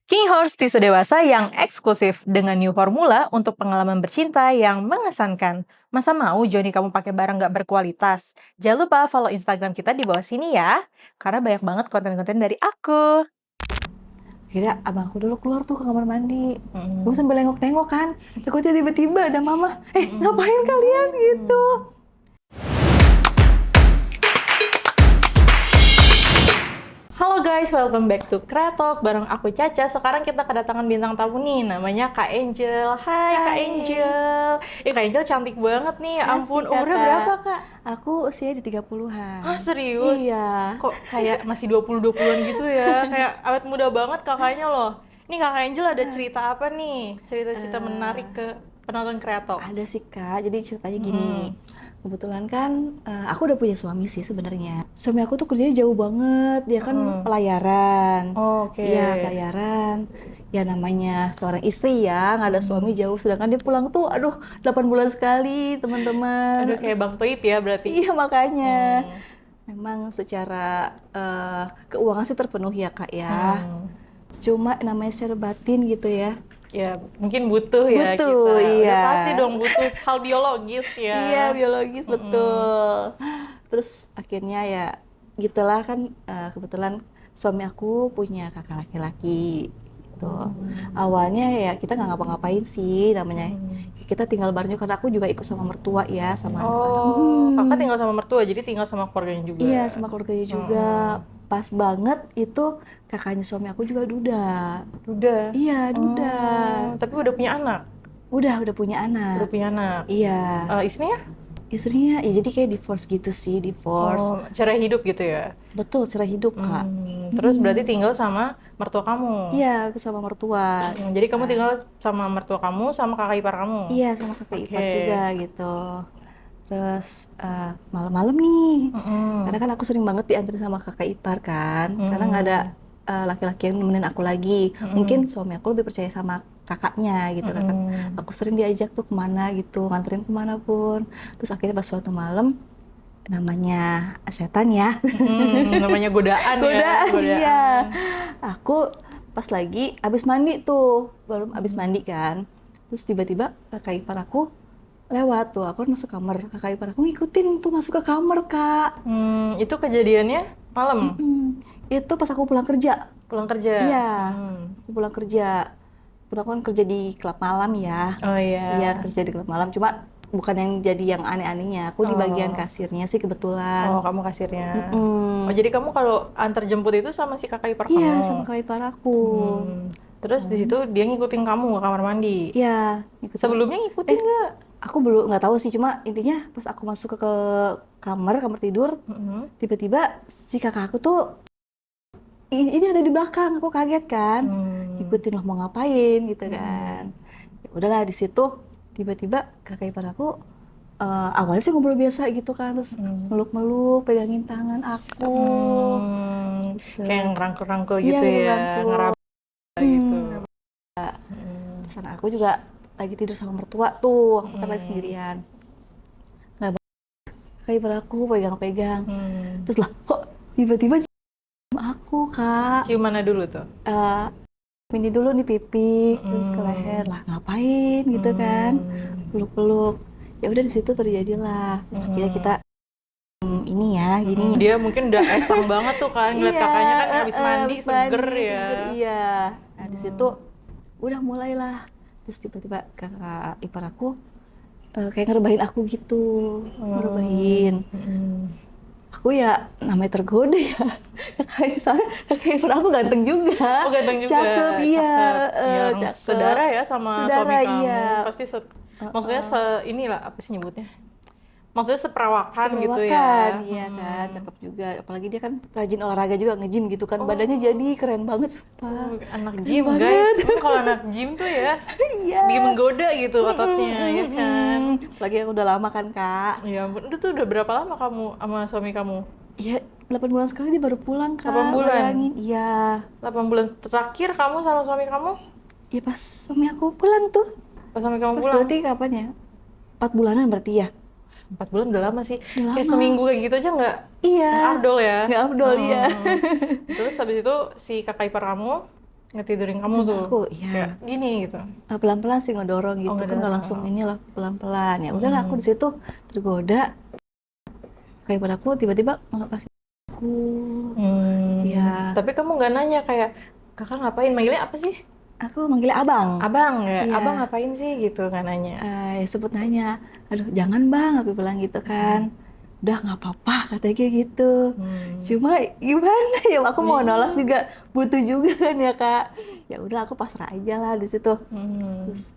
King Horse tisu dewasa yang eksklusif dengan new formula untuk pengalaman bercinta yang mengesankan. Masa mau Joni kamu pakai barang nggak berkualitas? Jangan lupa follow Instagram kita di bawah sini ya, karena banyak banget konten-konten dari aku. Akhirnya abang aku dulu keluar tuh ke kamar mandi. Gue sambil nengok-nengok kan. Takutnya tiba-tiba ada mama. Ngapain kalian gitu? Halo guys, welcome back to Kreatalk bareng aku Caca. Sekarang kita kedatangan bintang tamu nih, namanya Kak Angel. Hai Kak Angel. Kak Angel cantik banget nih. Ampun, umurnya berapa Kak? Aku usia di 30-an. Ah serius? Iya. Kok kayak masih 20-20an gitu ya? Kayak awet muda banget kakaknya loh. Nih Kak Angel ada cerita apa nih? Cerita-cerita menarik ke penonton Kreatalk. Ada sih Kak, jadi ceritanya gini. Kebetulan kan aku udah punya suami sih sebenarnya. Suami aku tuh kerjanya jauh banget, dia kan pelayaran. Oke. Iya, pelayaran. Ya namanya seorang istri ya, nggak ada suami jauh. Sedangkan dia pulang tuh, aduh 8 bulan sekali teman-teman. Aduh kayak Bang Toib ya berarti. Iya makanya. Memang secara keuangan sih terpenuhi ya Kak ya. Cuma namanya secara batin gitu ya. Ya mungkin butuh ya Butuh, kita. iya. Udah pasti dong butuh hal biologis ya. Iya biologis betul. Terus akhirnya ya gitulah kan kebetulan suami aku punya kakak laki-laki gitu. Awalnya ya kita nggak ngapa-ngapain sih namanya. Kita tinggal bareng juga, karena aku juga ikut sama mertua ya sama anak-anak. Kakak tinggal sama mertua, jadi tinggal sama keluarganya juga. Iya sama keluarganya juga. Pas banget itu kakaknya suami aku juga duda. Duda? Iya duda. Tapi udah punya anak? Udah punya anak. Udah punya anak? Iya. Istrinya? Istrinya ya jadi kayak divorce gitu sih, divorce. Cara hidup gitu ya? Betul, cerai hidup Kak. Terus berarti tinggal sama mertua kamu? Iya, aku sama mertua. Jadi kamu tinggal sama mertua kamu sama kakak ipar kamu? Iya, sama kakak ipar juga gitu. Terus malam-malam nih, karena kan aku sering banget diantri sama kakak ipar kan, karena nggak ada laki-laki yang nemenin aku lagi. Mungkin suami aku lebih percaya sama kakaknya gitu kan. Aku sering diajak tuh kemana gitu, nganterin kemana pun. Terus akhirnya pas suatu malam, namanya setan ya. Namanya godaan ya? Godaan, iya. Aku pas lagi abis mandi tuh, baru abis mandi kan. Terus tiba-tiba kakak ipar aku lewat tuh, aku masuk kamar, kakak ipar aku ngikutin tuh masuk ke kamar Kak. Itu kejadiannya malam? Itu pas aku pulang kerja. Pulang kerja? Iya, aku pulang kerja. Aku kan kerja di klub malam ya. Oh iya? Iya, kerja di klub malam, cuma bukan yang jadi yang aneh-anehnya. Aku di bagian kasirnya sih kebetulan. Oh, kamu kasirnya. Oh, jadi kamu kalau antar jemput itu sama si kakak ipar kamu? Iya, sama kakak ipar aku. Terus di situ dia ngikutin kamu ke kamar mandi? Iya. Sebelumnya ngikutin nggak? Aku belum nggak tahu sih, cuma intinya pas aku masuk ke kamar tidur, tiba-tiba si kakak aku tuh ini ada di belakang, aku kaget kan, ikutin lah mau ngapain gitu kan. Ya udahlah di situ tiba-tiba kakak ipar aku awalnya sih ngobrol biasa gitu kan, terus meluk-meluk, pegangin tangan aku, gitu. Kayak ngerangkul-rangkul gitu ya, ngeraba gitu. Terus anak aku juga lagi tidur sama mertua tuh, aku kan lagi sendirian. Nah, kakak ipar aku pegang-pegang, terus lah kok tiba-tiba cium aku Kak. Cium mana dulu tuh? Ini dulu nih pipi, terus ke leher lah, ngapain gitu kan, peluk-peluk. Ya udah di situ terjadilah. Terus akhirnya kita ini ya, gini. Dia mungkin udah esang banget tuh kan, ngeliat kakaknya kan habis mandi, seger ya. Iya. Nah di situ udah mulailah. Terus tiba-tiba kakak ipar aku kayak ngerebahin aku gitu, ngerebahin. Aku ya namanya tergoda ya. Kakak ipar aku ganteng juga. Oh ganteng juga. Cakep, iya. Cakep. Sedara ya sama suami kamu. Iya. Pasti maksudnya inilah apa sih nyebutnya? Maksudnya seperawakan gitu ya. Iya kan, cakep juga. Apalagi dia kan rajin olahraga juga, nge-gym gitu kan. Badannya jadi keren banget, sumpah. Anak gym guys. Kalau anak gym tuh ya, bikin menggoda gitu ototnya, ya kan. Apalagi yang udah lama kan, Kak. Ya ampun, itu tuh udah berapa lama kamu sama suami kamu? Iya, 8 bulan sekali dia baru pulang, Kak. 8 bulan? Bayangin, iya. 8 bulan terakhir kamu sama suami kamu? Iya pas suami aku pulang tuh. Pas suami kamu Pas pulang? berarti kapan ya? 4 bulanan berarti ya? 4 bulan udah lama sih. Udah Kayak lama. seminggu kayak gitu aja nggak? Iya. Nggak afdol ya? Nggak afdol, iya. Terus habis itu si kakak ipar kamu ngetidurin kamu tuh. Aku, iya. Kayak gini gitu. Pelan-pelan sih ngedorong gitu, kan nggak langsung inilah, pelan-pelan. Ya udahlah, aku di situ tergoda. Kayak pada aku tiba-tiba ngelepasin aku. Ya. Tapi kamu nggak nanya kayak, kakak ngapain? Manggilnya apa sih? Aku manggilnya abang. Abang ya? Iya. Abang ngapain sih gitu, nggak nanya? Ya sebut nanya, aduh jangan bang, aku bilang gitu kan. Udah nggak apa-apa, katanya kayak gitu. Cuma gimana ya, aku mau nolak juga butuh juga kan ya kak. Ya udah aku pasrah aja lah di situ. Terus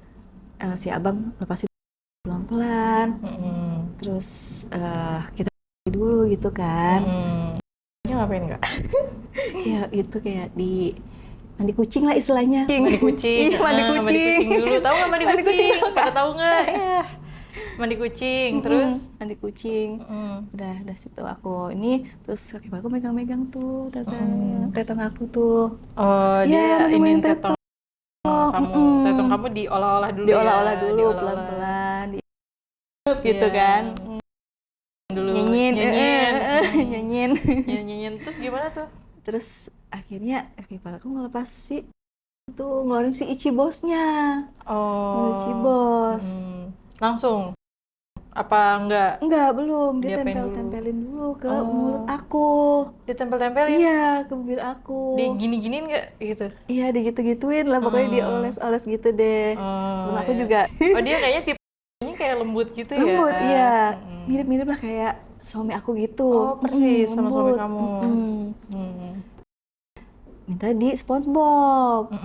si abang lepasin pelan-pelan. Terus kita dulu gitu kan. Dia ngapain nggak? Ya itu kayak di mandi kucing lah istilahnya. Mandi kucing. Iya, mandi kucing. Mandi kucing dulu. Tahu nggak mandi kucing? Pada tahu nggak? Iya. Mandi kucing. Terus mandi kucing. Udah situ aku ini, terus kaki aku megang-megang tuh tetong aku tuh. Oh, ya, dia ini tetong kamu. Tetong kamu diolah-olah dulu. Diolah-olah dulu pelan-pelan. Gitu kan. Nyanyiin. Terus gimana tuh? Terus akhirnya kepala aku ngelepas tuh, ngeluarin si Ichi bosnya. Ichi bos. Langsung? Apa enggak? Enggak, belum. Dia tempelin dulu ke mulut aku. Ditempel-tempelin? Iya, ke bibir aku. Digini-giniin nggak gitu? Iya, digitu-gituin lah, pokoknya dioles-oles gitu deh. Dan aku juga. Oh, dia kayaknya tipenya kayak lembut gitu ya? Lembut, iya. Mirip-mirip lah kayak suami aku gitu. Oh, persis sama suami kamu. Minta di SpongeBob.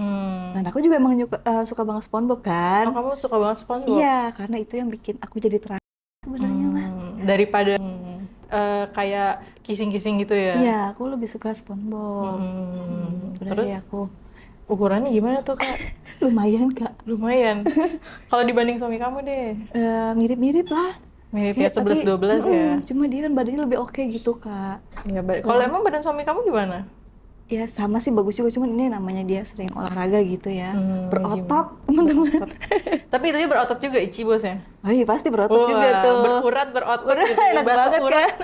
Dan aku juga emang suka banget SpongeBob kan. Oh, kamu suka banget SpongeBob? Iya, karena itu yang bikin aku jadi terang sebenarnya mah. Daripada kayak kissing-kissing gitu ya? Iya, aku lebih suka SpongeBob. Terus ya aku ukurannya gimana tuh kak? Lumayan kak. Lumayan. Kalau dibanding suami kamu deh? Mirip-mirip lah. Mirip ya, 11-12 ya? Cuma dia kan badannya lebih oke gitu kak. Iya, kalau emang badan suami kamu gimana? Ya sama sih, bagus juga, cuman ini namanya dia sering olahraga gitu ya, berotot teman-teman. Tapi itu dia berotot juga Ichi bosnya? Oh iya pasti berotot juga tuh. Berurat, berotot gitu. Enak banget kan?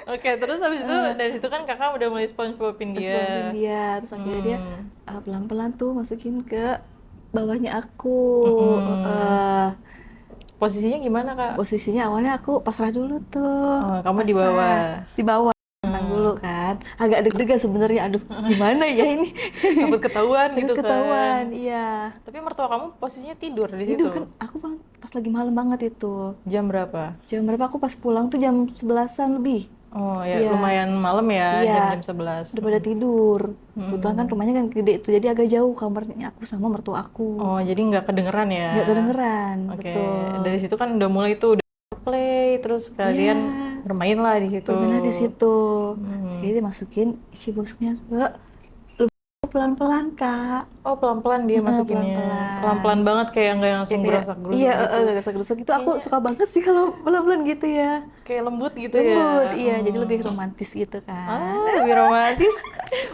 Oke, terus habis itu dari situ kan kakak udah mulai SpongeBobin dia. Terus akhirnya dia pelan-pelan tuh masukin ke bawahnya aku. Posisinya gimana kak? Posisinya awalnya aku pasrah dulu tuh. Kamu di bawah? Di bawah. Tenang dulu kan, agak deg-degan sebenarnya, aduh gimana ya ini. Takut ketahuan gitu kan? Ketahuan, iya. Tapi mertua kamu posisinya tidur di situ? Tidur kan, aku pas lagi malam banget itu. Jam berapa? Jam berapa, aku pas pulang tuh jam 11-an lebih. Oh ya, lumayan malam ya, jam 11. Udah pada tidur. Kebetulan kan rumahnya kan gede itu, jadi agak jauh kamarnya aku sama mertua aku. Oh, jadi nggak kedengeran ya? Nggak kedengeran, betul. Dari situ kan udah mulai tuh play, terus kalian bermain lah di situ. Bermain di situ. Jadi dimasukin Ichi bosnya ke pelan-pelan kak. Oh pelan-pelan dia masukinnya. Pelan-pelan banget kayak nggak langsung gerusak-gerusuk. Iya, gerusak-gerusuk itu aku suka banget sih kalau pelan-pelan gitu ya. Kayak lembut gitu ya. Lembut, iya. Jadi lebih romantis gitu kan. Lebih romantis.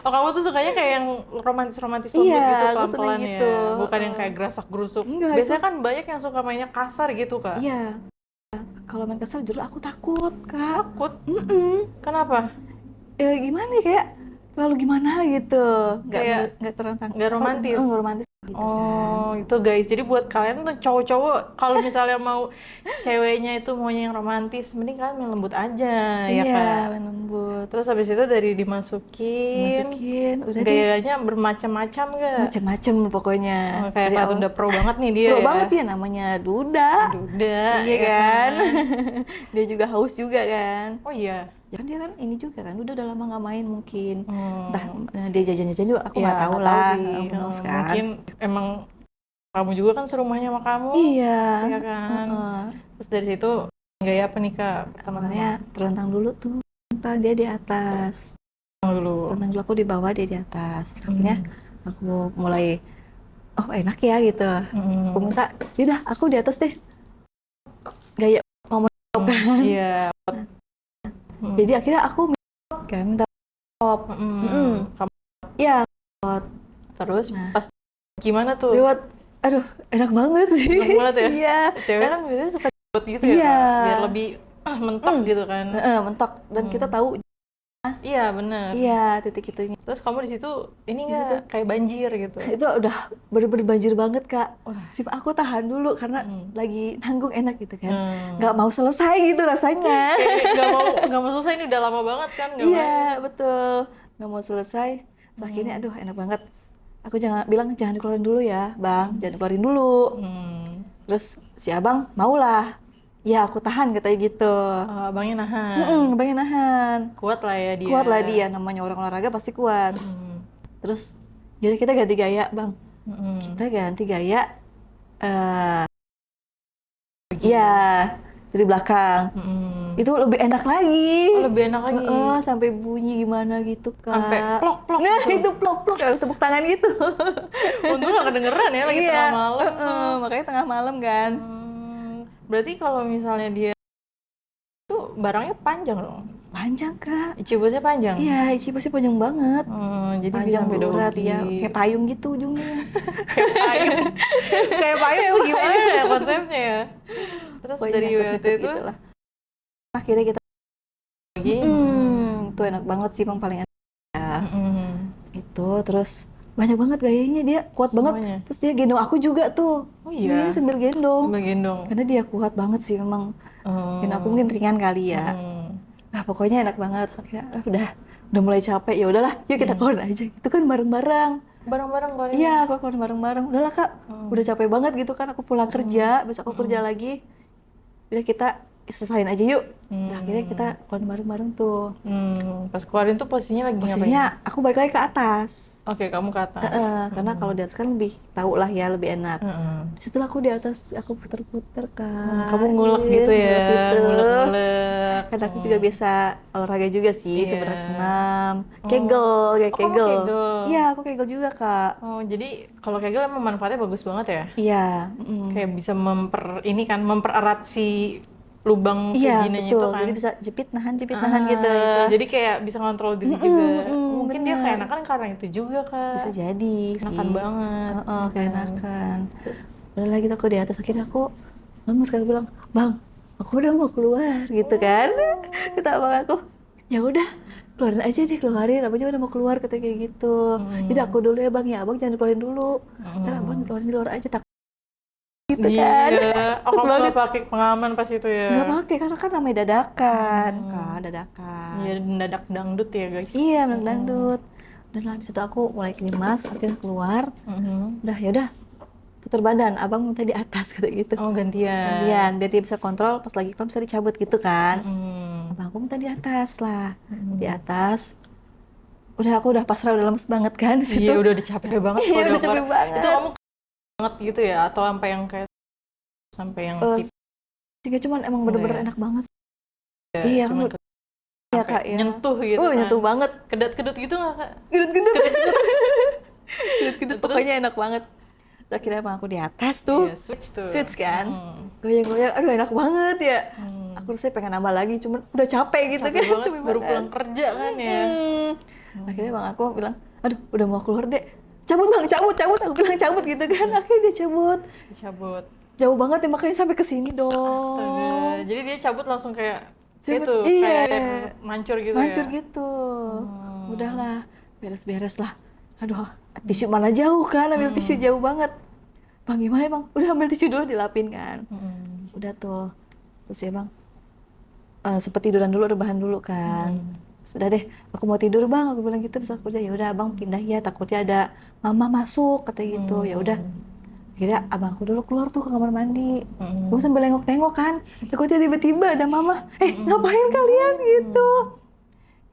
Oh kamu tuh sukanya kayak yang romantis-romantis lembut gitu, pelan-pelan gitu. Ya. Bukan yang kayak gerusak-gerusuk. Biasanya kan banyak yang suka mainnya kasar gitu kak. Iya. Kalau main kasar jujur aku takut kak. Takut? Kenapa? Ya gimana ya, kayak terlalu gimana gitu, nggak terantang, nggak romantis. Nggak romantis gitu kan. Itu guys, jadi buat kalian tuh cowok-cowok kalau misalnya mau ceweknya itu maunya yang romantis, mending kalian main lembut aja. Iya, ya kan? main lembut. Terus habis itu dari dimasukin udah gayanya bermacam-macam gak? Macam-macam pokoknya. Kayak Kak udah pro banget nih dia. Pro banget ya, namanya Duda. Iya kan. Dia juga haus juga kan. Oh iya. Ya kan dia kan ini juga kan, udah lama nggak main mungkin. Entah dia jajan-jajan juga aku nggak tahu lah. Mungkin emang kamu juga kan serumahnya sama kamu. Iya. Ya kan. Terus dari situ gaya apa nih kak? Awalnya terlentang dulu tuh. Dia di atas. Terlentang dulu, aku di bawah, dia di atas. Terus akhirnya aku mulai enak ya gitu. Aku minta, yaudah aku di atas deh. Gaya ngomong kan. Iya. Jadi akhirnya aku minta top. Kamu? Iya. Terus pas gimana tuh? Lewat, aduh enak banget sih. Enak banget ya? Iya. Cewek kan biasanya suka jemput gitu ya, biar lebih mentok gitu kan. Mentok, dan kita tahu Iya, bener. Iya, titik itunya. Terus kamu di situ ini Di situ. nggak kayak banjir gitu? Itu udah bener-bener banjir banget, Kak. Wah. Sip, aku tahan dulu karena lagi nanggung enak gitu kan. Hmm. Nggak mau selesai gitu rasanya. Kayak nggak mau selesai, ini udah lama banget kan nggak main. Iya, betul. Nggak mau selesai. Terus akhirnya aduh enak banget. Aku bilang jangan dikeluarin dulu ya, Bang. Jangan dikeluarin dulu. Terus si abang maulah. Ya aku tahan katanya gitu. Oh, abangnya nahan. Abangnya nahan. Kuat lah ya dia. Kuat lah dia, namanya orang olahraga pasti kuat. Terus jadi kita ganti gaya, Bang. Kita ganti gaya. Iya, dari belakang. Itu lebih enak lagi. Oh, lebih enak lagi. Sampai bunyi gimana gitu, Kak. Sampai plok-plok Nah, gitu. itu plok-plok kayak tepuk tangan gitu. Untung nggak kedengeran ya lagi tengah malam. Makanya tengah malam kan. Berarti kalau misalnya dia itu barangnya panjang dong? Panjang, Kak. Ichibosnya panjang? Iya, Ichibosnya panjang banget. Jadi panjang bisa berurat ya, kayak payung gitu ujungnya. Kayak payung. Kayak payung tuh gimana ya konsepnya ya? Terus Pokoknya dari deket-deket waktu itu gitu lah. Akhirnya kita lagi. itu enak banget sih, Bang, paling enak ya. Itu terus banyak banget gayanya, dia kuat Semuanya. banget. Terus dia gendong aku juga tuh. Oh iya. Sambil gendong. Sambil gendong. Karena dia kuat banget sih memang. Dan aku mungkin ringan kali ya. Nah, pokoknya enak banget. Terus akhirnya udah mulai capek. Ya udahlah, yuk kita keluar aja. Itu kan bareng-bareng. Bareng-bareng keluarin. Iya, aku keluar bareng-bareng. Udahlah, Kak. Udah capek banget gitu kan. Aku pulang kerja, besok aku kerja lagi. Udah kita selesain aja yuk. Nah, akhirnya kita keluar bareng-bareng tuh. Pas keluarin tuh posisinya lagi ngapain? Posisinya aku balik lagi ke atas. Oke, kamu ke atas. Karena kalau di atas kan lebih tahu lah ya, lebih enak. Setelah aku di atas, aku puter-puter, Kak. Kamu ngulek gitu ya, ngulek-ngulek. Karena aku juga biasa olahraga juga sih, sebenarnya senam, kayak kamu kegel. kegel? Iya, aku kegel juga, Kak. Oh, jadi kalau kegel emang manfaatnya bagus banget ya? Iya. Kayak bisa mempererat si lubang vaginanya betul. itu kan. Jadi bisa jepit nahan gitu. Gitu. Jadi kayak bisa ngontrol diri juga. Mungkin dia keenakan karena itu juga, Kak. Bisa jadi sih. Enakan banget. Keenakan. Terus udah lagi aku di atas, akhirnya aku lemes kan, bilang, "Bang, aku udah mau keluar," gitu kan. Kata abang aku, "Ya udah, keluarin aja deh, keluarin. Abang juga udah mau keluar," kata kayak gitu. "Jadi aku dulu ya, Bang, ya. Abang jangan keluarin dulu. Karena Abang keluarin di luar aja, tak." Gitu kan. Oh, kamu nggak pakai pengaman pas itu ya? Nggak pakai, karena kan namanya dadakan. Kak, dadakan. Iya, mendadak dangdut ya, guys. Iya, mendadak dangdut. Dan di situ aku mulai kelimas, akhirnya keluar. Udah, ya udah, putar badan. Abang minta di atas, kata gitu. Oh, gantian. Gantian, biar dia bisa kontrol, pas lagi keluar bisa dicabut gitu kan. Abang aku minta di atas lah. Di atas. Aku udah pasrah, udah lemes banget kan di situ. Iya, udah capek banget. Iya, udah capek banget. Itu kamu banget gitu ya? Atau sampai yang kayak Sehingga cuman emang bener-bener enak banget. Ya, iya, cuman ya, Kak, ya. Nyentuh gitu kan? Nyentuh banget. Kedut-kedut gitu nggak, Kak? Kedut-kedut. Kedut-kedut, pokoknya enak banget. Akhirnya abang aku di atas tuh. Iya, switch kan. Goyang-goyang, aduh enak banget ya. Aku rasanya pengen nambah lagi, cuman udah capek gitu capek kan. Banget, baru pulang kerja kan ya. Akhirnya bang aku bilang, aduh udah mau keluar deh. Cabut bang, cabut. Aku bilang cabut gitu kan. Akhirnya dia cabut. Jauh banget ya, makanya sampai ke sini dong. Astaga. Jadi dia cabut langsung kayak gitu, iya. kayak mancur gitu Mancur gitu. Udahlah, beres-beres lah. Aduh, tisu mana jauh kan, ambil tisu jauh banget. Bang gimana bang? Udah ambil tisu dulu, dilapin kan. Udah tuh. Terus ya bang, sempet tiduran dulu, rebahan dulu kan. Sudah deh, aku mau tidur bang, aku bilang gitu, bisa kerja. Ya udah abang pindah ya, takutnya ada mama masuk, kata gitu. Ya udah. Akhirnya abang aku dulu keluar tuh ke kamar mandi. Gue sambil nengok-nengok kan. Takutnya tiba-tiba ada mama. Ngapain kalian gitu?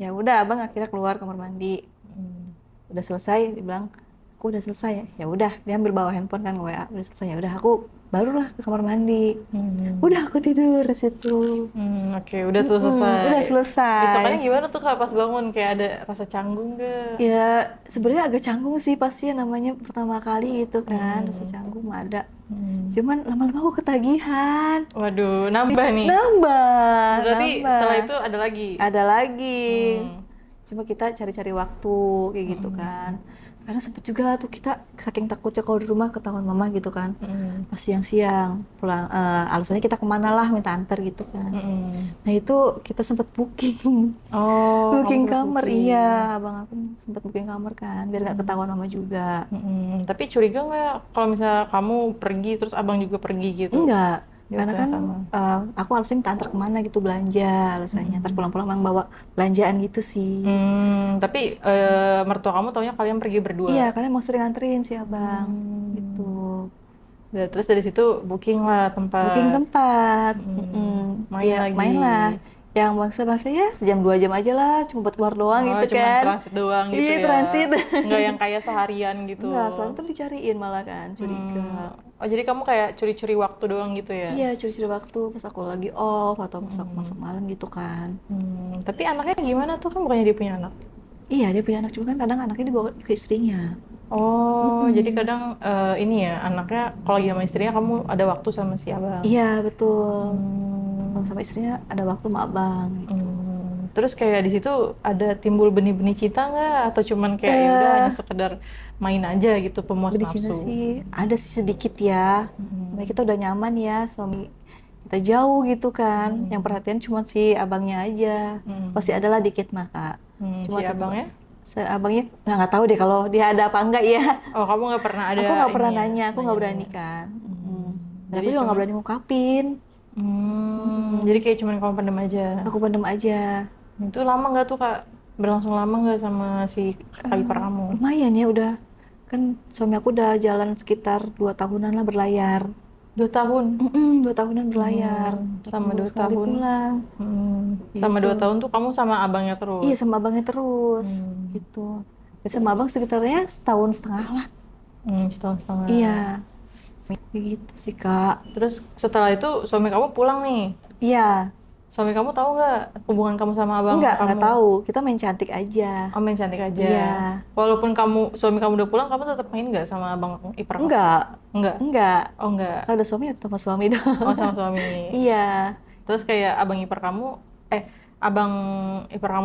Ya udah, abang akhirnya keluar kamar mandi. Udah selesai, dia bilang, aku udah selesai. Ya udah, dia ambil bawa handphone kan, WA. Udah selesai, ya udah aku barulah ke kamar mandi. Udah aku tidur di situ. Oke, udah tuh selesai. Udah selesai. Besoknya gimana tuh Kak pas bangun? Kayak ada rasa canggung gak? Ya sebenarnya agak canggung sih, pasti namanya pertama kali itu kan, rasa canggung ada. Cuman lama-lama aku ketagihan. Waduh, nambah nih. Nambah. Berarti setelah itu ada lagi? Ada lagi. Cuma kita cari-cari waktu kayak gitu kan. Karena sempet juga tuh kita saking takutnya kalau di rumah ketahuan mama gitu kan. Pas siang-siang pulang, alasannya kita kemana lah minta antar gitu kan. Nah itu kita sempet booking. Oh, kamu Booking sempat kamar, booking. iya, abang aku sempet booking kamar kan, biar nggak ketahuan mama juga. Tapi curiga nggak kalau misalnya kamu pergi terus abang juga pergi gitu Enggak, di karena waktu kan yang sama? aku alasannya minta antar kemana gitu belanja, alasannya. Ntar pulang-pulang emang bawa belanjaan gitu sih. Tapi mertua kamu taunya kalian pergi berdua. Iya, karena emang sering anterin si abang, gitu. Ya, terus dari situ booking lah Booking tempat. tempat, Main ya lagi. main lah. Yang bangsa-bangsa ya sejam 2 jam aja lah, cuma buat keluar doang Oh, gitu cuman kan. transit doang gitu Iya, ya. transit. Nggak yang kayak seharian gitu. Enggak, soalnya tuh dicariin malah kan, curiga. Oh, jadi kamu kayak curi-curi waktu doang gitu ya? Iya, curi-curi waktu pas aku lagi off atau pas aku masuk malam gitu kan. Tapi anaknya gimana tuh? Kan bukannya dia punya anak? Iya, dia punya anak juga kan kadang anaknya dibawa ke istrinya. Oh, jadi kadang ini ya, anaknya kalau lagi sama istrinya kamu ada waktu sama si abang? Iya, betul. Kalau sama istrinya ada waktu sama abang. Terus kayak di situ ada timbul benih-benih cinta nggak? Atau cuman kayak ya udah hanya sekedar main aja gitu, pemuas Benih cinta nafsu? sih ada sih sedikit ya. Nah, kita udah nyaman ya, suami kita jauh gitu kan. Yang perhatian cuma si abangnya aja. Pasti adalah dikit mah, Kak. Cuma Si tetep- abangnya? abangnya nggak tahu deh kalau dia ada apa enggak ya. Oh, kamu nggak pernah ada Aku nggak pernah ini ya, nanya, aku nggak berani nanya-nanya. kan. Dan Jadi aku juga nggak cuma- berani ngungkapin. Jadi kayak cuman kamu pendem aja. Aku pendem aja. Itu lama nggak tuh Kak? Berlangsung lama nggak sama si kakak ipar kamu? Lumayan ya udah. Kan suami aku udah jalan sekitar 2 tahunan lah berlayar. 2 tahun? 2 tahunan berlayar. Sama Baru 2 sekali tahun. pulang. Sama Gitu. 2 tahun tuh kamu sama abangnya terus? Iya sama abangnya terus. Gitu. Dan sama abang sekitarnya setahun setengah lah. Setahun setengah. Iya. Gitu sih Kak. Terus setelah itu suami kamu pulang nih. Iya. Suami kamu tahu nggak hubungan kamu sama abang Enggak, kamu? nggak tahu. Kita main cantik aja. Oh, main cantik aja. Iya. Walaupun suami kamu udah pulang, kamu tetap main nggak sama abang ipar kamu? Enggak. Enggak. Enggak. Oh, enggak. Kalau ada suami ya sama suami dong. Oh, sama suami. Iya. Terus kayak abang ipar kamu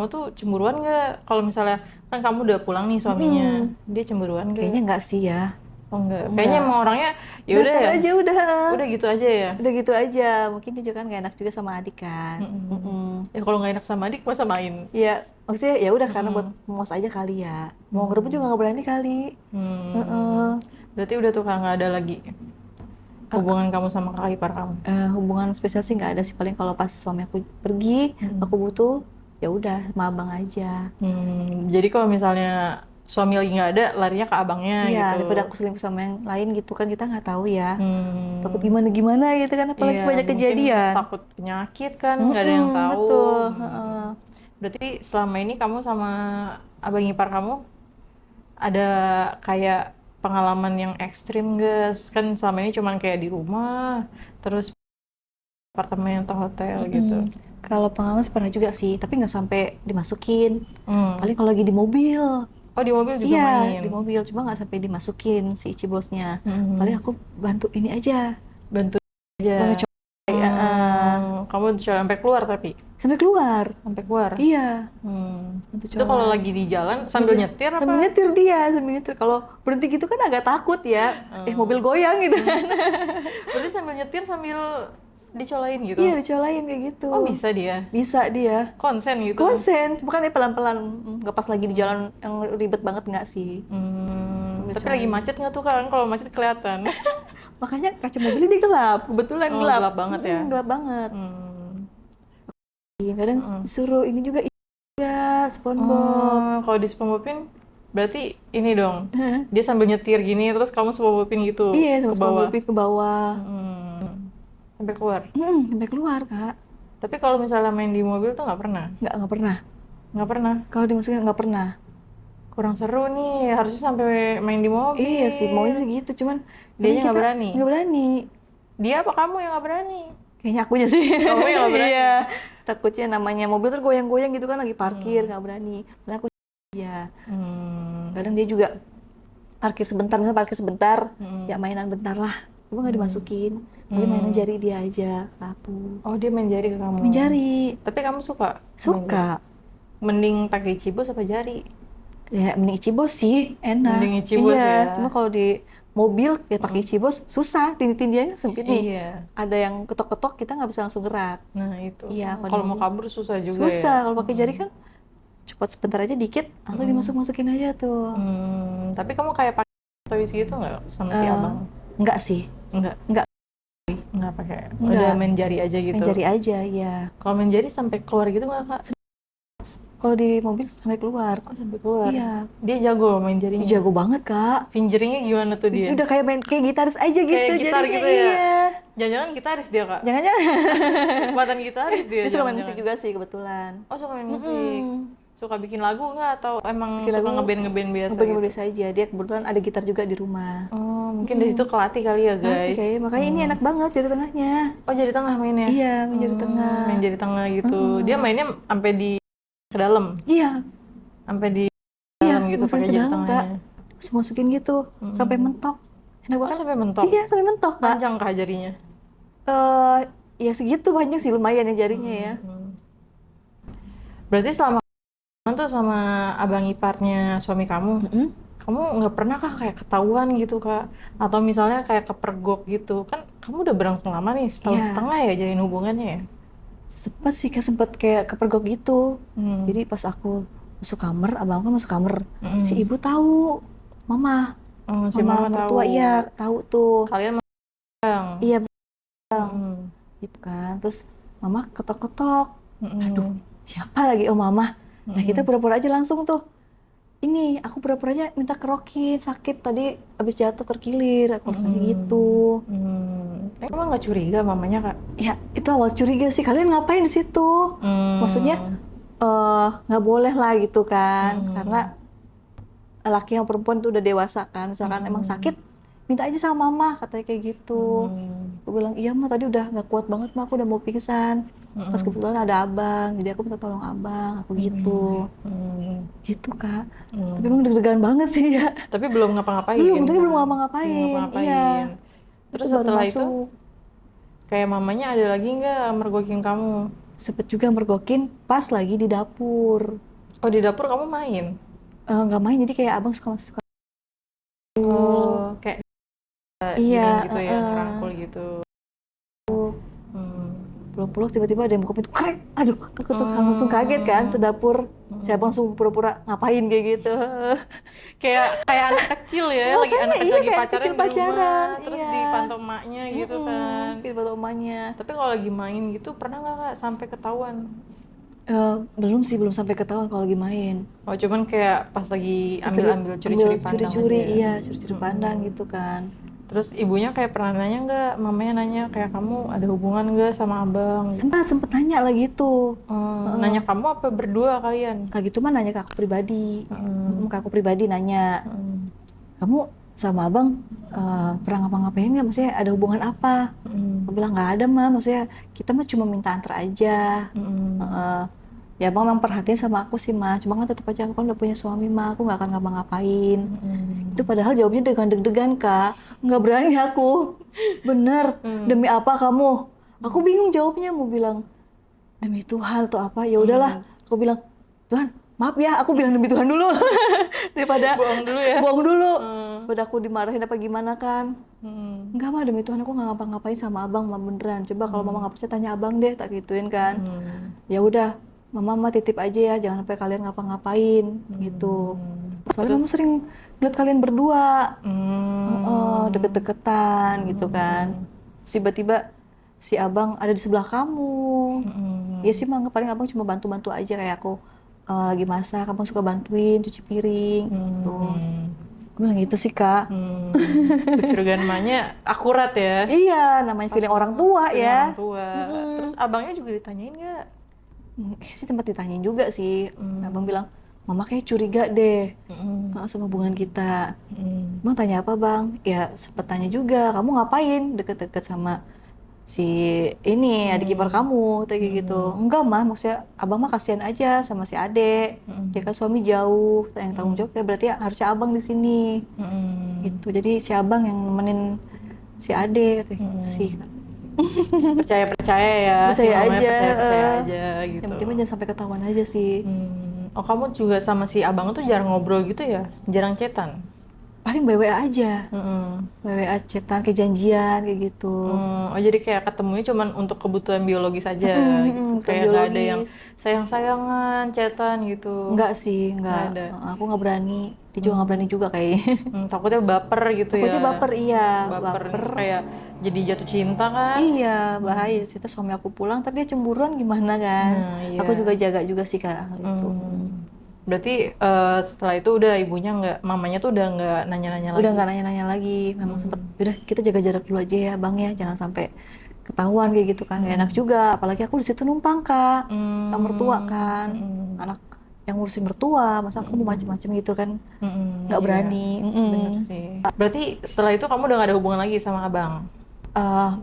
tuh cemburuan nggak? Kalau misalnya kan kamu udah pulang nih suaminya, dia cemburuan nggak? Kayaknya enggak sih ya. Oh enggak. Enggak. Kayaknya emang orangnya ya udah Datar ya. aja udah. Udah gitu aja ya. Udah gitu aja. Mungkin dia juga kan gak enak juga sama adik kan. Ya kalau nggak enak sama adik masa main. Iya, maksudnya ya udah karena buat memuas aja kali ya. Mau ngerebut juga nggak berani kali. Berarti udah tuh nggak ada lagi hubungan kamu sama kakak ipar kamu. Hubungan spesial sih nggak ada sih, paling kalau pas suami aku pergi, aku butuh ya udah sama abang aja. Jadi kalau misalnya suami lagi nggak ada, larinya ke abangnya Iya, gitu. daripada aku selingkuh sama yang lain gitu kan kita nggak tahu ya. Takut gimana gitu kan, apalagi Iya, banyak mungkin kejadian. takut penyakit kan, nggak ada yang tahu. Betul. Berarti selama ini kamu sama abang ipar kamu ada kayak pengalaman yang ekstrim guys? Kan selama ini cuman kayak di rumah, terus apartemen atau hotel gitu. Kalau pengalaman sih pernah juga sih, tapi nggak sampai dimasukin. Paling kalau lagi di mobil. Oh, di mobil juga Iya, main? di mobil. Cuma nggak sampai dimasukin si Ici bosnya. Paling aku bantu ini aja. Bantu aja. Bantu Kamu sampai keluar tapi? Sampai keluar. Sampai keluar? Iya. Bantu Itu kalau lagi di jalan sambil nyetir apa? Sambil nyetir dia, sambil nyetir. Kalau berhenti gitu kan agak takut ya. Mobil goyang gitu kan. Berarti sambil nyetir sambil dicolain gitu? Iya, dicolain kayak gitu. Oh, bisa dia? Bisa dia. Konsen gitu? Konsen, bukan ya pelan-pelan. Nggak pas lagi di jalan yang ribet banget nggak sih. Tapi lagi macet nggak tuh kan? Kalau macet kelihatan. Makanya kaca mobilnya dia gelap, kebetulan gelap. Gelap banget ya? Gelap banget. Kadang suruh ini juga SpongeBob. Kalau di SpongeBobin berarti ini dong, dia sambil nyetir gini terus kamu SpongeBobin gitu Iya, sama ke bawah. SpongeBob ke bawah. Sampai keluar. Sampai keluar, Kak. Tapi kalau misalnya main di mobil tuh nggak pernah? Nggak pernah. Nggak pernah? Kalau dimasukin nggak pernah. Kurang seru nih, harusnya sampai main di mobil. Iya sih, maunya segitu, cuman Dianya nggak berani? Nggak berani. Dia apa kamu yang nggak berani? Kayaknya akunya sih. Kamu yang nggak berani? Iya. Takutnya namanya mobil tergoyang-goyang gitu kan lagi parkir, nggak berani. Malah aku aja. Kadang dia juga parkir sebentar, misalnya parkir sebentar, ya mainan bentar lah. Cuma nggak dimasukin. Tapi mainan jari dia aja ke aku. Oh, dia main jari ke kamu? Main jari. Tapi kamu suka? Suka. Mending pakai Icibos apa jari? Ya mending Icibos sih, enak. Mending Icibos Iya, ya. cuma kalau di mobil ya pakai Icibos susah, tindihannya sempit nih. Iya. Ada yang ketok-ketok kita nggak bisa langsung gerak. Nah itu. Iya, Kalau mau mobil kabur susah juga ya. susah. Kalau pakai jari kan cepat, sebentar aja dikit, langsung dimasukin aja tuh. Tapi kamu kayak pakai toys gitu nggak sama si abang? Enggak sih, Enggak. Nggak pakai. Enggak. Udah main jari aja gitu. main jari aja ya. Kalau main jari sampai keluar gitu nggak kak? Kalau di mobil sampai keluar. Oh sampai keluar. Iya. Dia jago main jarinya. Jago banget kak. Fingeringnya gimana tuh dia? Sudah kayak main kayak gitaris aja gitu. Kayak gitar jadinya. gitu ya? Iya. Jangan-jangan gitaris dia kak? Jangan-jangan. Mantan gitaris dia. Dia suka main jangan-jangan. musik juga sih kebetulan. Oh suka main musik. Suka bikin lagu nggak atau emang Bikin suka lagu, ngeband biasa? ngeband Gitu? biasa aja. Dia kebetulan ada gitar juga di rumah. Oh mungkin dari situ kelatih kali ya guys. Nanti kayaknya makanya ini enak banget jari tengahnya. Oh jari tengah mainnya? Iya, main jari tengah. Main jari tengah gitu. Dia mainnya sampai di ke dalam, Iya, sampai di iya. dalam gitu Masukin pakai ke jari dalam, tengahnya. Kak. Terus masukin gitu sampai mentok. Enak Oh banget. sampai mentok? Iya, sampai mentok, Kak. Panjang kah jarinya? Ya segitu banyak sih lumayan ya jarinya ya. Berarti selama tuh sama abang iparnya suami kamu, kamu nggak pernah kah kayak ketahuan gitu kak? Atau misalnya kayak kepergok gitu? Kan kamu udah berlangsung lama nih, setahun Iya. setengah ya jalin hubungannya ya? Sempet sih Kak, sempet kayak kepergok gitu. Jadi pas aku masuk kamar, abang kan masuk kamar, si ibu tahu, mama, Oh, si mama tahu. mertua iya tahu tuh. Kalian bang? Iya Mm. gitu kan. Terus mama ketok-ketok. Mm-mm. Aduh, siapa lagi? Oh mama. Nah kita pura-pura aja langsung tuh. Ini aku pura-pura aja minta kerokin, sakit tadi abis jatuh terkilir, aku rasanya gitu. Emang nggak curiga mamanya kak? Ya itu awal curiga sih, kalian ngapain di situ? Maksudnya nggak boleh lah gitu kan, karena laki yang perempuan itu udah dewasa kan, misalkan emang sakit minta aja sama mama, katanya kayak gitu. Aku bilang iya mah tadi udah nggak kuat banget mah, aku udah mau pingsan. Pas kebetulan ada abang, jadi aku minta tolong abang, aku gitu. Gitu kak. Tapi emang deg-degan banget sih ya. Tapi belum ngapa-ngapain. Belum, untungnya kan? belum ngapa-ngapain. Belum ngapa-ngapain. Iya. Terus Itu baru setelah itu masuk. kayak mamanya ada lagi nggak mergokin kamu? Sempet juga mergokin pas lagi di dapur. Oh di dapur kamu main? Nggak main, jadi kayak abang suka Oh kayak iya, gitu ya, ngerangkul gitu. peluk-peluk tiba-tiba ada yang buka pintu, krek, aduh aku tuh langsung kaget kan tuh dapur. Si abang langsung pura-pura ngapain kayak gitu. Kayak anak kecil ya, lagi Makanya, anak kecil iya, lagi kayak pacaran bikin di rumah, pacaran, terus iya. dipantau emaknya gitu kan. Gitu buat omanya. Tapi kalau lagi main gitu pernah nggak kak sampai ketahuan? Belum sih, belum sampai ketahuan kalau lagi main. Oh cuman kayak pas lagi Terus ambil curi-curi pandang curi-curi, aja ya? iya, curi-curi pandang gitu kan. Terus ibunya kayak pernah nanya nggak, mamanya nanya kayak kamu ada hubungan nggak sama abang? Sempet nanya lagi tuh. Nanya kamu apa berdua kalian? Lagi tuh mah nanya ke aku pribadi. Ke aku pribadi nanya, kamu sama abang pernah ngapa-ngapain nggak? Maksudnya ada hubungan apa? Aku bilang nggak ada mah, maksudnya kita mah cuma minta antar aja. Ya abang memang perhatiin sama aku sih mah, cuma kan tetap aja aku kan udah punya suami mah, aku nggak akan ngapa-ngapain. Itu padahal jawabnya dengan deg-degan kak, nggak berani aku. Bener, demi apa kamu? Aku bingung jawabnya, mau bilang demi Tuhan atau apa? Ya udahlah, aku bilang Tuhan maaf ya, aku bilang demi Tuhan dulu daripada Bohong dulu ya? bohong dulu. Daripada aku dimarahin apa gimana kan? Enggak mah demi Tuhan aku nggak ngapa-ngapain sama abang mah beneran. Coba kalau mama nggak percaya tanya abang deh, tak gituin kan? Ya udah. Mama titip aja ya, jangan sampai kalian ngapa-ngapain gitu. Soalnya mama sering lihat kalian berdua, deket-deketan gitu kan. Tiba-tiba si abang ada di sebelah kamu. Ya sih mah paling abang cuma bantu-bantu aja kayak aku lagi masak, abang suka bantuin cuci piring gitu. Aku bilang gitu sih kak. Kecurigaan emaknya akurat ya? Iya, namanya feeling orang tua ya. Orang tua. Terus abangnya juga ditanyain nggak? Kayak sih tempat ditanyain juga sih. Abang bilang, mama kayak curiga deh sama hubungan kita. Bang tanya apa bang? Ya sempet tanya juga, kamu ngapain deket-deket sama si ini adik ipar kamu kayak gitu. Enggak mah, maksudnya abang mah kasihan aja sama si adek. Dia kan suami jauh, yang tanggung jawab ya berarti harusnya abang di sini. Gitu. Jadi si abang yang nemenin si adek katanya sih. Percaya ya, Percaya namanya aja, percaya aja gitu. Yang penting jangan sampai ketahuan aja sih. Oh, kamu juga sama si abang tuh jarang ngobrol gitu ya? Jarang chatan? Paling by WA aja, Mm-mm. by WA chatan, kayak janjian kayak gitu. Oh, jadi kayak ketemunya cuman untuk kebutuhan biologis aja gitu. Bukan Kayak nggak ada yang biologis. sayang-sayangan, chatan gitu. Enggak sih, Nggak enggak. ada. Aku nggak berani. Dia juga nggak berani Hmm. juga kayaknya. Takutnya baper gitu Takutnya ya. baper, iya, Baper baper. kayak jadi jatuh cinta kan? Iya, bahaya. Kita suami aku pulang, ntar dia cemburuan gimana kan? Nah, iya. Aku juga jaga juga sih Kak hal itu. Berarti setelah itu udah ibunya nggak, mamanya tuh udah nggak nanya-nanya Udah lagi. nggak nanya-nanya lagi. Memang sempet, udah kita jaga jarak dulu aja ya Bang ya, jangan sampai ketahuan kayak gitu kan. Gak enak juga. Apalagi aku di situ numpang Kak, sama mertua kan. Anak yang ngurusin mertua, masa aku mau macem-macem gitu kan? Nggak Iya, berani. bener sih. Berarti setelah itu kamu udah gak ada hubungan lagi sama abang?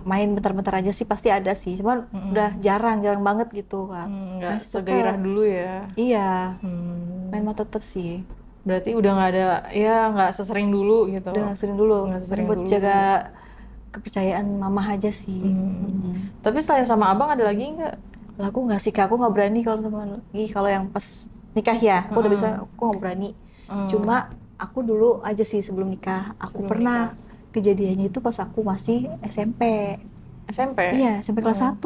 Main bentar-bentar aja sih pasti ada sih, cuman udah jarang banget gitu Kak. Nggak Masih segairah tetep, dulu ya? iya, Hmm, main mah tetep sih. berarti udah nggak ada, ya nggak sesering dulu gitu? Udah nggak sering dulu, Nggak paling sesering buat dulu. jaga kepercayaan mama aja sih. Tapi selain sama abang ada lagi nggak? Lah aku nggak sih Kak, aku nggak berani kalau sama lagi, kalau yang pas nikah ya, aku udah bisa, aku nggak berani. Cuma aku dulu aja sih sebelum nikah, aku Sebelum pernah kejadiannya itu pas aku masih SMP. SMP? Iya, SMP kelas 1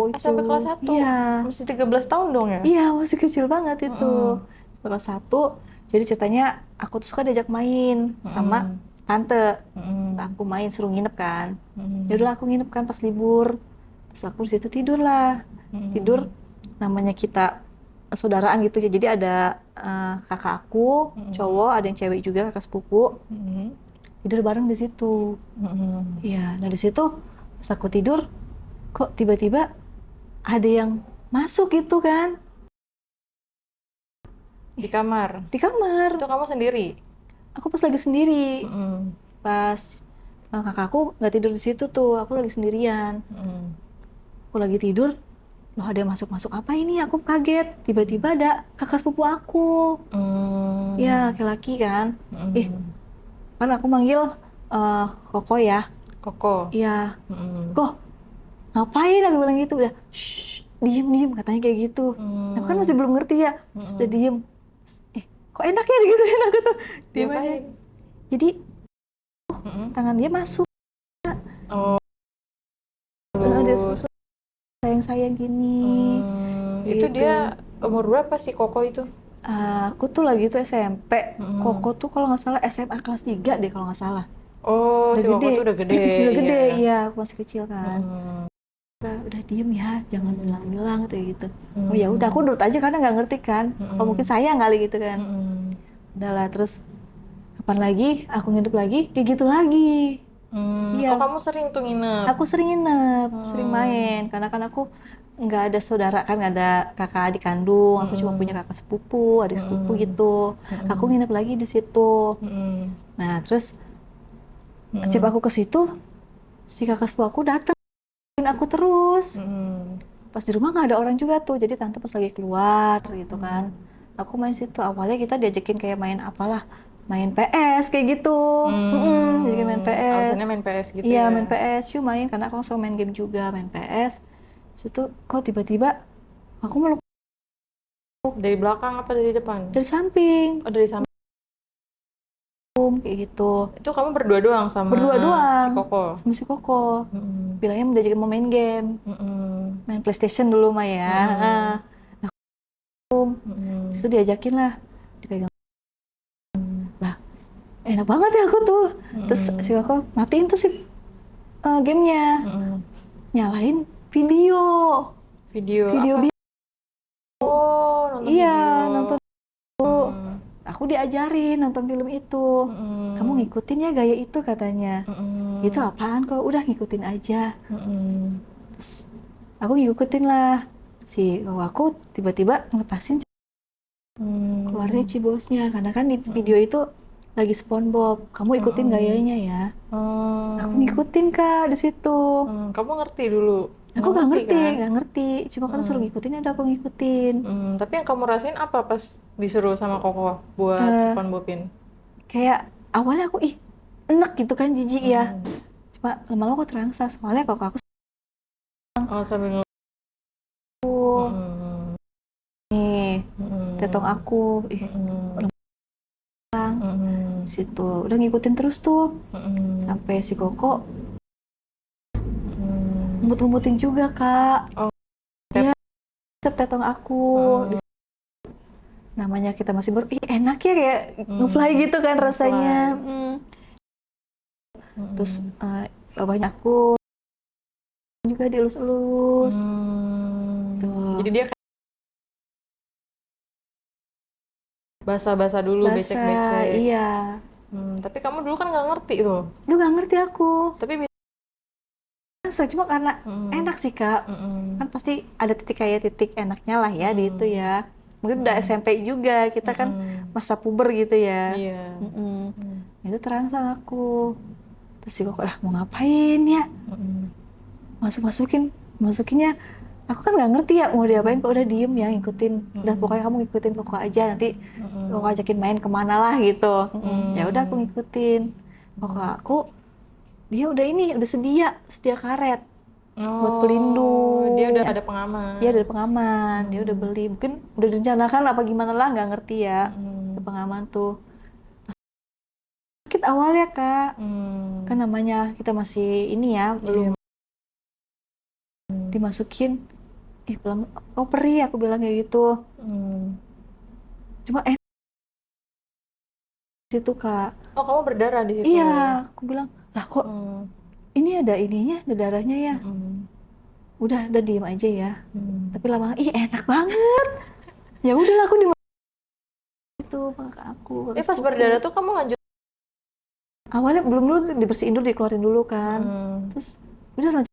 itu. SMP kelas 1? Iya. Masih 13 tahun dong ya? Iya, masih kecil banget itu. Kelas 1, jadi ceritanya aku tuh suka diajak main sama tante. Aku main suruh nginep kan. Ya udahlah aku nginep kan pas libur. Terus aku di situ tidur lah. Tidur, namanya kita saudaraan gitu ya. Jadi ada kakak aku, cowok, ada yang cewek juga, kakak sepupu. Tidur bareng di situ. Iya, nah di situ pas aku tidur, kok tiba-tiba ada yang masuk gitu kan Di kamar? di kamar. Itu kamu sendiri? Aku pas lagi sendiri, pas kakakku nggak tidur di situ tuh, aku lagi sendirian. Aku lagi tidur, loh ada yang masuk-masuk apa ini? Aku kaget, tiba-tiba ada kakak sepupu aku. Ya laki-laki kan. Kan aku manggil Koko ya. Koko? Iya, kok ngapain aku bilang gitu, udah shh, diem katanya kayak gitu. Aku kan masih belum ngerti ya, sudah diem. Kok enak ya gitu kan, aku tuh diem aja. Diapain? Jadi tangan dia masuk, Oh, dia terus sayang-sayang gini. itu Gitu. dia umur berapa sih Koko itu? Aku tuh lagi tuh SMP. Koko tuh kalau nggak salah SMA kelas 3 deh kalau nggak salah. Oh, Udah si Koko gede. tuh udah gede. Udah gede, Iya. iya. Aku masih kecil kan. Udah diem ya, jangan bilang-bilang kayak gitu. Oh ya udah, aku nurut aja karena nggak ngerti kan. Oh mungkin sayang kali gitu kan. Udahlah, terus kapan lagi aku nginep lagi kayak gitu lagi. Iya. Oh, kamu sering tuh nginep? Aku sering nginep, sering main. Karena kan aku nggak ada saudara kan, nggak ada kakak adik kandung. Aku cuma punya kakak sepupu, adik sepupu gitu. Aku nginep lagi di situ. Nah terus setiap aku ke situ, si kakak sepupu aku datang aku terus. Pas di rumah nggak ada orang juga tuh, jadi tante pas lagi keluar gitu kan. Aku main situ. Awalnya kita diajakin kayak main apalah, main PS kayak gitu. Jadi main PS. Alasannya main PS gitu Iya, ya? main PS, yuk main, karena aku langsung main game juga, main PS. Situ kok tiba-tiba aku meluk Dari belakang apa dari depan? dari samping, Oh, dari samping. kayak gitu. Itu kamu berdua doang sama Berdua doang, si Koko? sama si Koko. Bilangnya mau diajakin mau main game, main PlayStation dulu mah ya. Terus diajakin lah, dipegang. Lah, enak banget ya aku tuh. Terus si Koko matiin tuh si gamenya, nyalain video. Video Video apa? Oh, nonton iya, video. nonton. Aku diajarin nonton film itu. Kamu ngikutin ya gaya itu katanya. Itu apaan kok? Udah ngikutin aja. Terus aku ngikutin lah. Si aku tiba-tiba ngepasin keluarnya Cibosnya. Karena kan di video itu lagi SpongeBob. Kamu ikutin gayanya ya. Aku ngikutin Kak di situ. Kamu ngerti dulu? Aku nggak ngerti, kan? nggak ngerti. Cuma kan suruh ngikutin, ada aku ngikutin. Tapi yang kamu rasain apa pas disuruh sama Koko buat SpongeBobin? Kayak awalnya aku enak gitu kan, jijik ya. Cuma lama-lama aku terangsang, soalnya kok aku Oh, sambil nih tetong aku, Mm-mm. orang Mm-mm. situ udah ngikutin terus tuh Mm-mm. sampai si Koko Mm. ngebut-ngebutin juga kak. Oh, Iya, tetong aku. Mm. Namanya kita masih baru, ih enak ya kayak ngefly gitu kan rasanya. Ngefly. Terus Mm-mm. bawahnya aku juga dielus-elus. Jadi Tuh, dia kayak basah-basah dulu, basah, becek-becek. iya. Tapi kamu dulu kan nggak ngerti tuh. Lu gak ngerti aku. Tapi Masa cuma karena enak sih kak. Kan pasti ada titik kayak titik enaknya lah ya di itu ya. Mungkin udah SMP juga, kita kan masa puber gitu ya. iya. Itu terangsang aku. Terus si Koko lah mau ngapain ya? Masukinnya. Aku kan nggak ngerti ya mau diapain, kok udah diem ya ngikutin. Udah pokoknya kamu ngikutin Koko aja, nanti Koko ajakin main kemana lah gitu. Ya udah aku ngikutin. Koko aku dia udah sedia karet buat pelindung. Dia udah ada pengaman. Iya ada pengaman, dia udah beli. Mungkin udah direncanakan apa gimana lah, nggak ngerti ya. Ada pengaman tuh. Sakit awalnya kak, kan namanya kita masih ini ya, belum dimasukin. Pelan, oh perih aku bilang kayak gitu. Cuma situ kak. Oh kamu berdarah di situ? Iya, aku bilang lah kok ini ada ininya, ada darahnya ya. Udah diem aja ya. Tapi lama, ih enak banget. Ya udahlah aku di itu kakak aku. Pas berdarah tuh kamu lanjut? Awalnya belum dulu dibersihin dulu, dikeluarin dulu kan. Terus udah lanjut.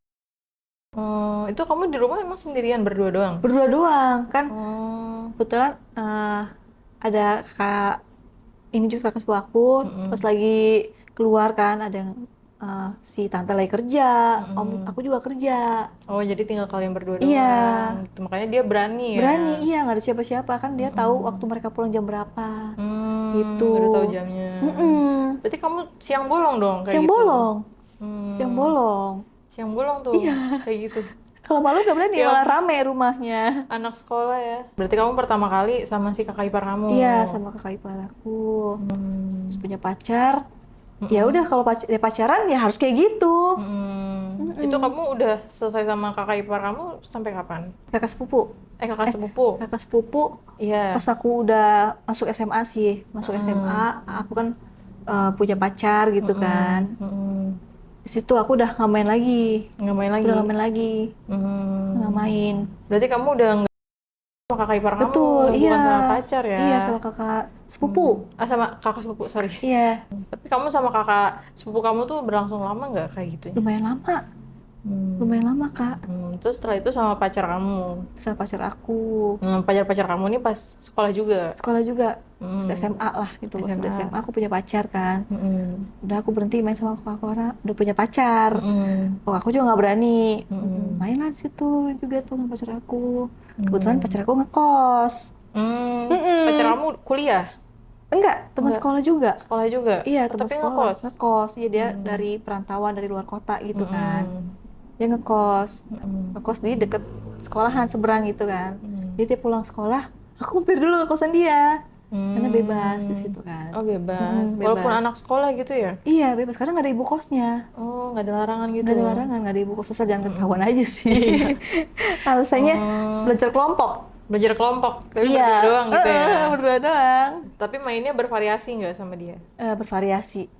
Itu kamu di rumah emang sendirian berdua doang? Berdua doang kan. Kebetulan ada kakak ini juga kakak sepupu aku. Pas lagi keluar kan ada yang si tante lagi kerja, om aku juga kerja. Oh jadi tinggal kalian berdua doang? Iya. Gitu. Makanya dia berani ya? Berani, iya nggak ada siapa-siapa kan, dia tahu waktu mereka pulang jam berapa. Gitu. Udah tahu jamnya. Berarti kamu siang bolong dong kayak siang gitu? bolong. Siang bolong. Siang bolong tuh Iya. kayak gitu. Kalau malam nggak berani, Ya, malah rame rumahnya. anak sekolah ya. Berarti kamu pertama kali sama si kakak ipar kamu? Iya, sama kakak ipar aku. Terus punya pacar. Ya udah kalau pacaran ya harus kayak gitu. Itu kamu udah selesai sama kakak ipar kamu sampai kapan? Kakak sepupu. Kakak sepupu? Kakak sepupu. Iya. Pas aku udah masuk SMA sih. Masuk SMA, aku kan punya pacar gitu kan. Di situ aku udah nggak main lagi. Nggak main lagi? Udah nggak main lagi. Nggak main. Berarti kamu udah nggak sama kakak ipar kamu? Betul, iya. Bukan sama pacar ya? Iya, sama kakak sepupu. Sama kakak sepupu, sorry. Iya. Tapi kamu sama kakak sepupu kamu tuh berlangsung lama nggak kayak gitu? Lumayan lama. Lumayan lama, Kak. Terus setelah itu sama pacar kamu? Sama pacar aku. Pacar kamu ini pas sekolah juga? Sekolah juga. Pas SMA lah gitu. Pas udah SMA aku punya pacar kan. Udah aku berhenti main sama kakak orang. Udah punya pacar. Oh, aku juga nggak berani. Main lah di situ juga tuh sama pacar aku. Kebetulan pacar aku ngekos. Pacar kamu kuliah? Enggak, teman sekolah juga. Sekolah juga? Iya, teman tapi sekolah. Ngekos. Iya, dia dari perantauan, dari luar kota gitu kan. Dia ngekos. Ngekos di deket sekolahan seberang gitu kan. Jadi dia pulang sekolah, aku mampir dulu ke kosan dia. Karena bebas di situ kan. Oh bebas. Walaupun anak sekolah gitu ya? Iya bebas, karena nggak ada ibu kosnya. Oh nggak ada larangan gitu? Nggak ada larangan, nggak ada ibu kos, asal jangan ketahuan aja sih. Alasannya belajar kelompok. Belajar kelompok, tapi iya. berdua doang gitu ya? Berdua doang. Tapi mainnya bervariasi nggak sama dia? Bervariasi.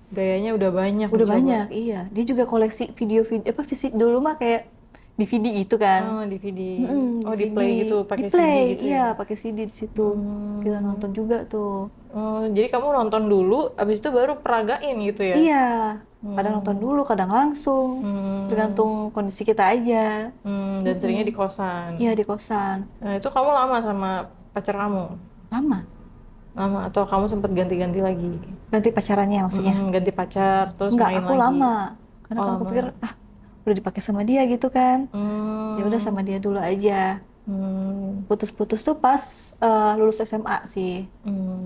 Gayanya udah banyak. Udah banyak, iya. Dia juga koleksi video-video, fisik dulu mah kayak DVD gitu kan. Oh, DVD. Oh, di play gitu, pakai CD gitu iya, ya? pakai CD di situ. Kita nonton juga tuh. Oh, jadi kamu nonton dulu, abis itu baru peragain gitu ya? Iya. Kadang nonton dulu, kadang langsung. Tergantung kondisi kita aja. Dan seringnya di kosan? Iya, di kosan. Nah, itu kamu lama sama pacar kamu? Lama. Lama? Atau kamu sempat ganti-ganti lagi? Ganti pacarannya maksudnya? Ganti pacar, terus enggak, main lagi? aku lama. Karena Oh, aku pikir, udah dipakai sama dia gitu kan. Ya udah sama dia dulu aja. Putus-putus tuh pas lulus SMA sih.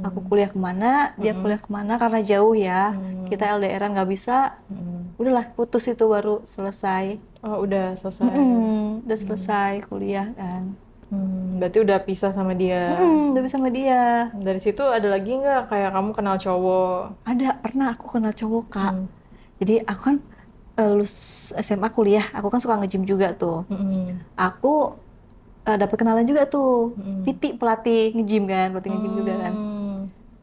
Aku kuliah kemana, dia kuliah kemana, karena jauh ya. Kita LDRan nggak bisa. Udahlah putus, itu baru selesai. Oh udah selesai? Udah selesai kuliah kan. Berarti udah pisah sama dia. Udah bisa sama dia. Dari situ ada lagi nggak kayak kamu kenal cowok? Ada, pernah aku kenal cowok, Kak. Hmm. Jadi aku kan lulus SMA kuliah, aku kan suka nge-gym juga tuh. Aku dapat kenalan juga tuh, PT, pelatih nge-gym kan, pelatih nge-gym juga kan.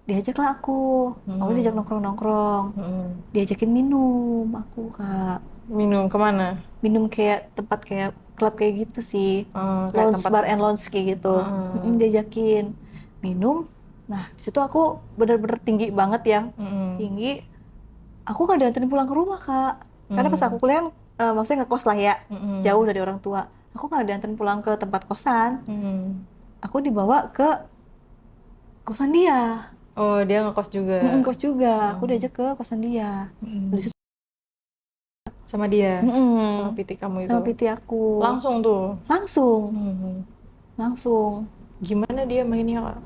Diajaklah aku, aku diajak nongkrong-nongkrong, diajakin minum aku, Kak. Minum kemana? Minum kayak tempat kayak klub kayak gitu sih, Kayak lounge, tempat. bar and lounge kayak gitu. Diajakin minum. Nah, di situ aku bener-bener tinggi banget ya, tinggi. Aku nggak dianterin pulang ke rumah, Kak. Karena pas aku kuliah, maksudnya ngekos lah ya, jauh dari orang tua. Aku nggak dianterin pulang ke tempat kosan. Aku dibawa ke kosan dia. Oh, dia ngekos juga. Kos juga. Aku diajak ke kosan dia. Di situ, Sama dia? Sama PT kamu itu? sama PT aku. Langsung tuh? Langsung. Langsung. Gimana dia mainnya, Kak?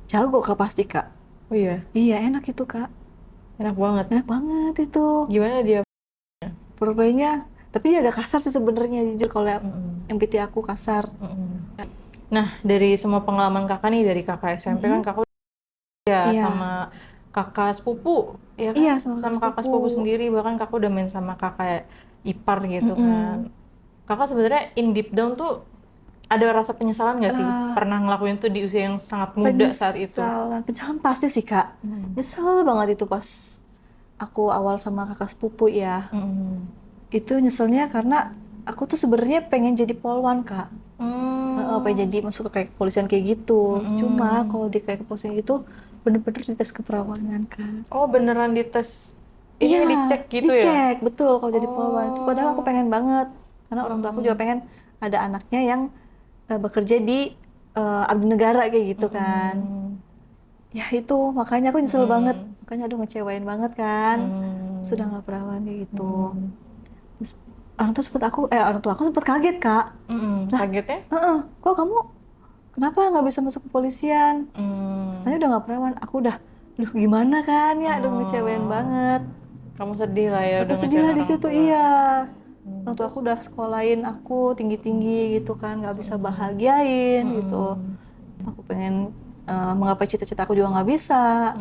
Jago, Kak, pasti, Kak. Oh iya? Iya, enak itu, Kak. Enak banget? Enak banget itu. Gimana dia? Purwanya, tapi dia agak kasar sih sebenarnya, jujur kalau yang PT aku kasar. Nah, dari semua pengalaman kakak nih, dari kakak SMP kan kakak ya Iya. sama kakak sepupu, ya kan? Iya, sama kakak sepupu sendiri, bahkan kakak udah main sama kakak ipar gitu kan. Kakak sebenarnya in deep down tuh ada rasa penyesalan nggak sih? Pernah ngelakuin tuh di usia yang sangat muda saat itu? Penyesalan pasti sih, Kak. Nyesel banget itu pas aku awal sama kakak sepupu ya. Itu nyeselnya karena aku tuh sebenarnya pengen jadi polwan, Kak. Pengen jadi masuk ke kayak kepolisian kayak gitu. Cuma kalau di kayak kepolisian itu bener-bener dites keperawanan, Kak. Oh, beneran dites? Iya, dicek gitu ya? dicek, betul kalau jadi polwan itu. Padahal aku pengen banget, karena orang tua aku juga pengen ada anaknya yang bekerja di abdi negara kayak gitu kan. Ya itu, makanya aku nyesel banget. Makanya aduh ngecewain banget kan. Sudah nggak perawan kayak gitu. Terus, orang tua aku sempet kaget, Kak. Kagetnya? Kok kamu kenapa nggak bisa masuk kepolisian? Katanya udah nggak perawan. Aku udah, duh gimana kan ya, aduh ngecewain banget. Kamu sedih lah ya, Aku udah sedih lah ngecewain di orang situ, tua. iya. Orang tua aku udah sekolahin aku tinggi-tinggi gitu kan, nggak bisa bahagiain gitu. Aku pengen menggapai cita-cita aku juga nggak bisa,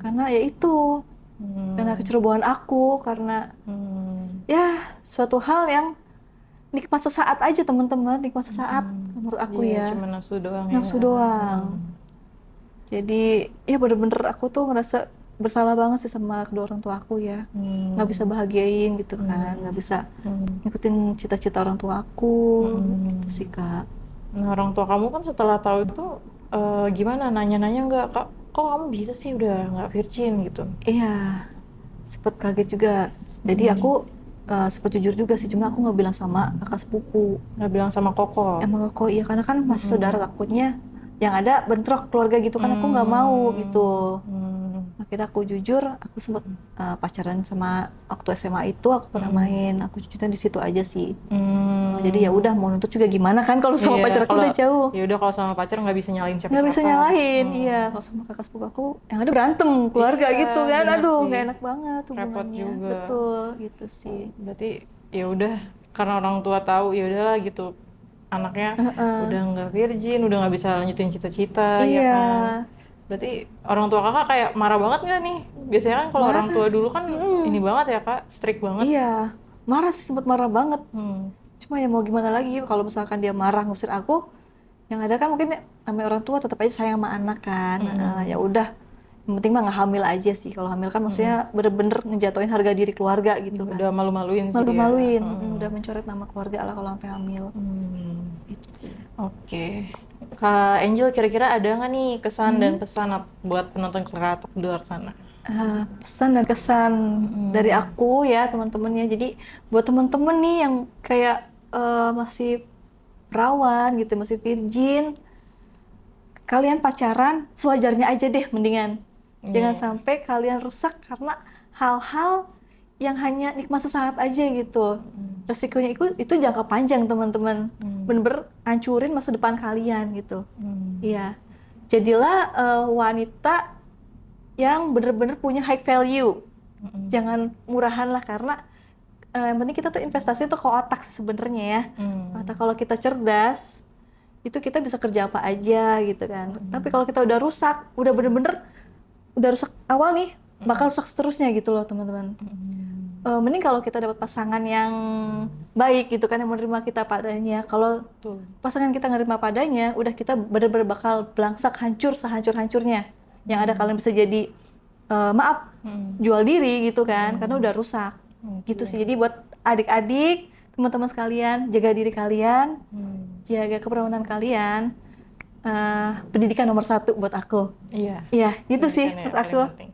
karena ya itu, karena kecerobohan aku, karena ya suatu hal yang nikmat sesaat aja teman-teman, nikmat sesaat menurut aku Iya, ya. cuma nafsu doang Nafsu ya. doang. Jadi ya bener-bener aku tuh ngerasa bersalah banget sih sama kedua orang tua aku ya. Nggak bisa bahagiain gitu kan, nggak bisa ngikutin cita-cita orang tua aku gitu sih, Kak. Nah, orang tua kamu kan setelah tahu itu gimana? Nanya-nanya nggak, Kak? Kok kamu bisa sih udah nggak virgin gitu? Iya, sempet kaget juga. Jadi aku sempet jujur juga sih, cuma aku nggak bilang sama kakak sepupu. Nggak bilang sama Koko? Emang kok iya, karena kan masih saudara, takutnya yang ada bentrok keluarga gitu kan, aku nggak mau gitu. Akhirnya aku jujur, aku sempet pacaran sama waktu SMA itu, aku pernah main, aku jujurnya di situ aja sih. Jadi ya udah, mau nuntut juga gimana kan kalau sama Iya, pacar aku udah jauh. Ya udah, kalau sama pacar nggak bisa nyalain siapa-siapa. Nggak bisa nyalahin, iya. Kalau sama kakak sepupu aku, yang ada berantem keluarga Iya, gitu kan, bener aduh sih. nggak enak banget hubungannya. Repot juga. Betul, gitu sih. Berarti ya udah, karena orang tua tahu, ya udahlah gitu. Anaknya udah nggak virgin, udah nggak bisa lanjutin cita-cita, ya Iya. kan? Berarti orang tua kakak kayak marah banget nggak nih? Biasanya kan kalau orang tua dulu kan ini banget ya, Kak, strict banget. Iya, marah sih, sempet marah banget. Cuma ya mau gimana lagi, kalau misalkan dia marah ngusir aku, yang ada kan mungkin namanya orang tua tetap aja sayang sama anak kan. Ya udah, yang penting mah nggak hamil aja sih. Kalau hamil kan maksudnya bener-bener ngejatuhin harga diri keluarga gitu kan. Udah malu-maluin sih. Malu-maluin, udah mencoret nama keluarga lah kalau sampai hamil. Oke. Kak Angel, kira-kira ada nggak nih kesan dan pesan buat penonton Kratok di luar sana? Pesan dan kesan dari aku ya teman-temannya. Jadi buat teman-teman nih yang kayak masih perawan gitu, masih virgin, kalian pacaran sewajarnya aja deh mendingan. Jangan sampai kalian rusak karena hal-hal yang hanya nikmat sesaat aja gitu. Resikonya itu jangka panjang teman-teman. Bener-bener hancurin masa depan kalian gitu. Iya. Jadilah wanita yang bener-bener punya high value. Jangan murahan lah, karena yang penting kita tuh investasi tuh ke otak sih sebenarnya ya. Kalau kita cerdas, itu kita bisa kerja apa aja gitu kan. Tapi kalau kita udah rusak, udah bener-bener udah rusak awal nih, bakal rusak seterusnya gitu loh teman-teman. Mending kalau kita dapat pasangan yang baik gitu kan, yang menerima kita padanya. Kalau pasangan kita ngerima padanya, udah kita bener-bener bakal belangsak, hancur sehancur-hancurnya. Yang ada kalian bisa jadi maaf, jual diri gitu kan, karena udah rusak. Gitu sih. Jadi buat adik-adik, teman-teman sekalian, jaga diri kalian, jaga keperawanan kalian. Pendidikan nomor 1 buat aku. Iya. Iya, itu sih Pendidikan ya, buat aku. paling penting.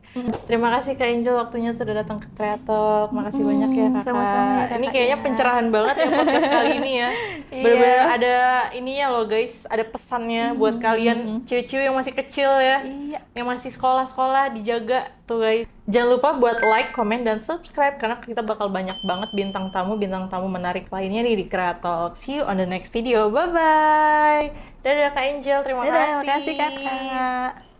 Terima kasih Kak Angel waktunya sudah datang ke Kreatok. Makasih banyak ya Kakak. Sama-sama ya, Kakak, Ini kayaknya ya. pencerahan banget ya podcast kali ini ya. Iya. Bener-bener ada ininya loh guys, ada pesannya buat kalian cewek-cewek yang masih kecil ya. Iya. Yang masih sekolah-sekolah, dijaga tuh guys. Jangan lupa buat like, comment, dan subscribe karena kita bakal banyak banget bintang tamu menarik lainnya nih di Kreatok. See you on the next video. Bye-bye. Dadah Kak Angel, terima Dadah, kasih. makasih Kakak.